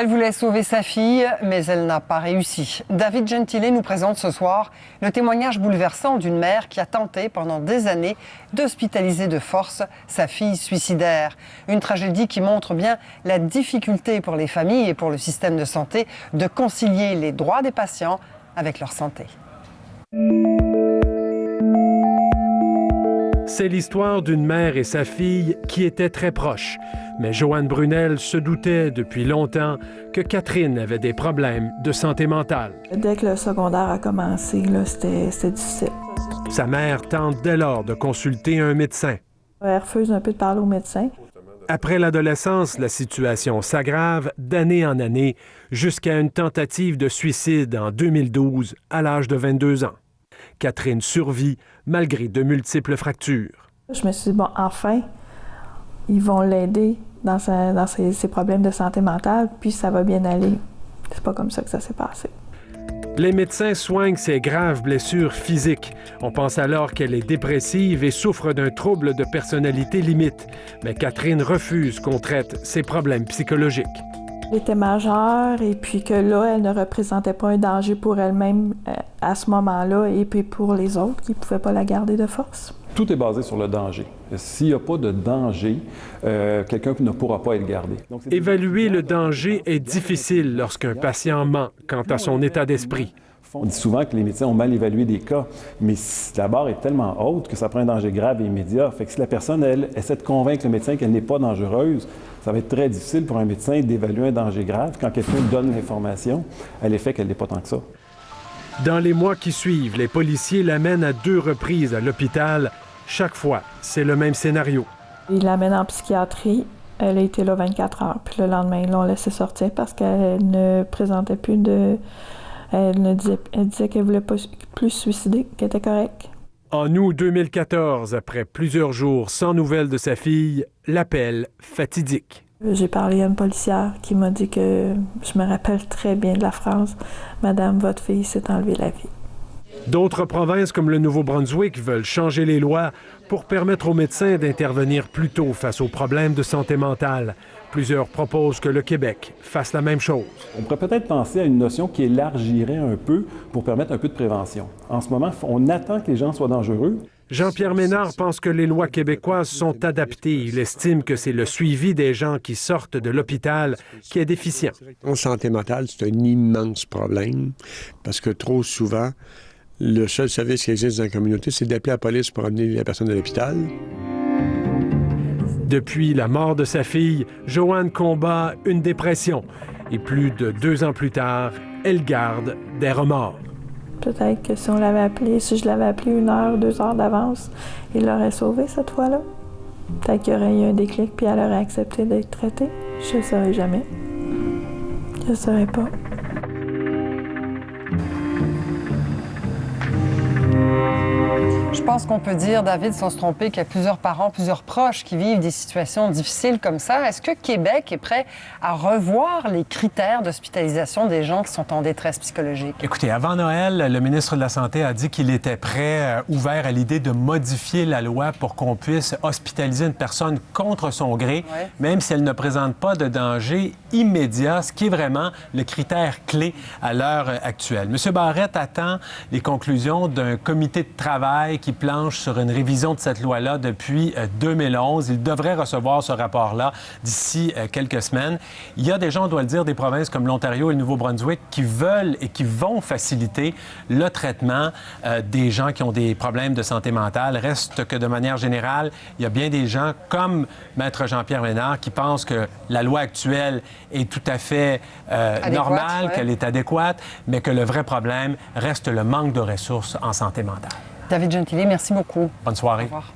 Elle voulait sauver sa fille, mais elle n'a pas réussi. David Gentile nous présente ce soir le témoignage bouleversant d'une mère qui a tenté pendant des années d'hospitaliser de force sa fille suicidaire. Une tragédie qui montre bien la difficulté pour les familles et pour le système de santé de concilier les droits des patients avec leur santé. C'est l'histoire d'une mère et sa fille qui étaient très proches. Mais Joanne Brunel se doutait depuis longtemps que Catherine avait des problèmes de santé mentale. Dès que le secondaire a commencé, c'était difficile. Sa mère tente dès lors de consulter un médecin. Elle refuse un peu de parler au médecin. Après l'adolescence, la situation s'aggrave d'année en année jusqu'à une tentative de suicide en 2012 à l'âge de 22 ans. Catherine survit malgré de multiples fractures. Je me suis dit, bon, enfin, ils vont l'aider dans ses problèmes de santé mentale, puis ça va bien aller. C'est pas comme ça que ça s'est passé. Les médecins soignent ses graves blessures physiques. On pense alors qu'elle est dépressive et souffre d'un trouble de personnalité limite. Mais Catherine refuse qu'on traite ses problèmes psychologiques. Elle était majeure et puis que là, elle ne représentait pas un danger pour elle-même à ce moment-là et puis pour les autres qui ne pouvaient pas la garder de force. Tout est basé sur le danger. S'il n'y a pas de danger, quelqu'un ne pourra pas être gardé. Donc, évaluer le danger est difficile lorsqu'un patient ment quant à son état d'esprit. On dit souvent que les médecins ont mal évalué des cas, mais la barre est tellement haute que ça prend un danger grave et immédiat. Fait que si la personne, elle, essaie de convaincre le médecin qu'elle n'est pas dangereuse, ça va être très difficile pour un médecin d'évaluer un danger grave quand quelqu'un donne l'information à l'effet qu'elle n'est pas tant que ça. Dans les mois qui suivent, les policiers l'amènent à 2 reprises à l'hôpital. Chaque fois, c'est le même scénario. Ils l'amènent en psychiatrie. Elle a été là 24 heures. Puis le lendemain, ils l'ont laissée sortir parce qu'elle ne présentait plus de... Elle disait qu'elle ne voulait pas plus se suicider, qu'elle était correcte. En août 2014, après plusieurs jours sans nouvelles de sa fille, l'appel fatidique. J'ai parlé à une policière qui m'a dit que, je me rappelle très bien de la phrase, « Madame, votre fille s'est enlevée la vie ». D'autres provinces comme le Nouveau-Brunswick veulent changer les lois pour permettre aux médecins d'intervenir plus tôt face aux problèmes de santé mentale. Plusieurs proposent que le Québec fasse la même chose. On pourrait peut-être penser à une notion qui élargirait un peu pour permettre un peu de prévention. En ce moment, on attend que les gens soient dangereux. Jean-Pierre Ménard pense que les lois québécoises sont adaptées. Il estime que c'est le suivi des gens qui sortent de l'hôpital qui est déficient. En santé mentale, c'est un immense problème parce que trop souvent, le seul service qui existe dans la communauté, c'est d'appeler la police pour amener la personne à l'hôpital. Depuis la mort de sa fille, Joanne combat une dépression. Et plus de 2 ans plus tard, elle garde des remords. Peut-être que si je l'avais appelé 1 heure, 2 heures d'avance, il l'aurait sauvée cette fois-là. Peut-être qu'il y aurait eu un déclic puis elle aurait accepté d'être traitée. Je ne saurais jamais. Je ne saurais pas. Je pense qu'on peut dire, David, sans se tromper, qu'il y a plusieurs parents, plusieurs proches qui vivent des situations difficiles comme ça. Est-ce que Québec est prêt à revoir les critères d'hospitalisation des gens qui sont en détresse psychologique? Écoutez, avant Noël, le ministre de la Santé a dit qu'il était prêt, ouvert à l'idée de modifier la loi pour qu'on puisse hospitaliser une personne contre son gré, même si elle ne présente pas de danger immédiat, ce qui est vraiment le critère clé à l'heure actuelle. M. Barrette attend les conclusions d'un comité de travail qui planche sur une révision de cette loi-là depuis 2011. Il devrait recevoir ce rapport-là d'ici quelques semaines. Il y a déjà, on doit le dire, des provinces comme l'Ontario et le Nouveau-Brunswick qui veulent et qui vont faciliter le traitement des gens qui ont des problèmes de santé mentale. Reste que, de manière générale, il y a bien des gens comme Maître Jean-Pierre Ménard qui pensent que la loi actuelle est tout à fait normale, qu'elle est adéquate, mais que le vrai problème reste le manque de ressources en santé mentale. David Gentile, merci beaucoup. Bonne soirée. Au revoir.